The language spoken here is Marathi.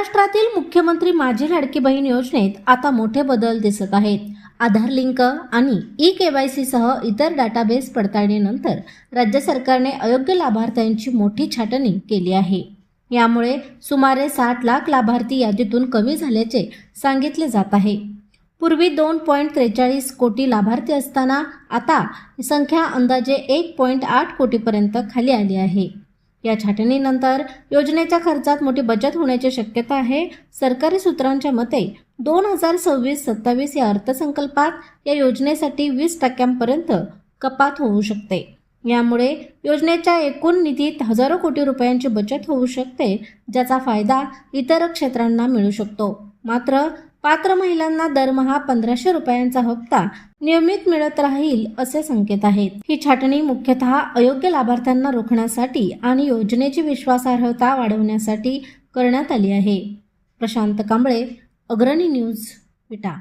महाराष्ट्रातील मुख्यमंत्री माझी लाडकी बहीण योजनेत आता मोठे बदल दिसत आहेत। आधार लिंक आणि ई-केवायसी सह इतर डाटाबेस पडताळणीनंतर राज्य सरकारने अयोग्य लाभार्थ्यांची मोठी छाटणी केली आहे। यामुळे सुमारे 60 लाख लाभार्थी यादीतून कमी झाल्याचे सांगितले जात आहे। पूर्वी 2.43 कोटी लाभार्थी असताना आता ही संख्या अंदाजे 1.8 कोटीपर्यंत खाली आली आहे। या छाटणीनंतर योजनेच्या खर्चात मोठी बचत होण्याची शक्यता आहे। सरकारी सूत्रांच्या मते 2026-27 या अर्थसंकल्पात या योजनेसाठी 20% कपात होऊ शकते। यामुळे योजनेच्या एकूण निधीत हजारो कोटी रुपयांची बचत होऊ शकते, ज्याचा फायदा इतर क्षेत्रांना मिळू शकतो। मात्र पात्र महिलांना दरमहा 1500 रुपयांचा हप्ता नियमित मिळत राहील असे संकेत आहेत। ही छाटणी मुख्यतः अयोग्य लाभार्थ्यांना रोखण्यासाठी आणि योजनेची विश्वासार्हता वाढवण्यासाठी करण्यात आली आहे। प्रशांत कांबळे, अग्रणी न्यूज, विटा।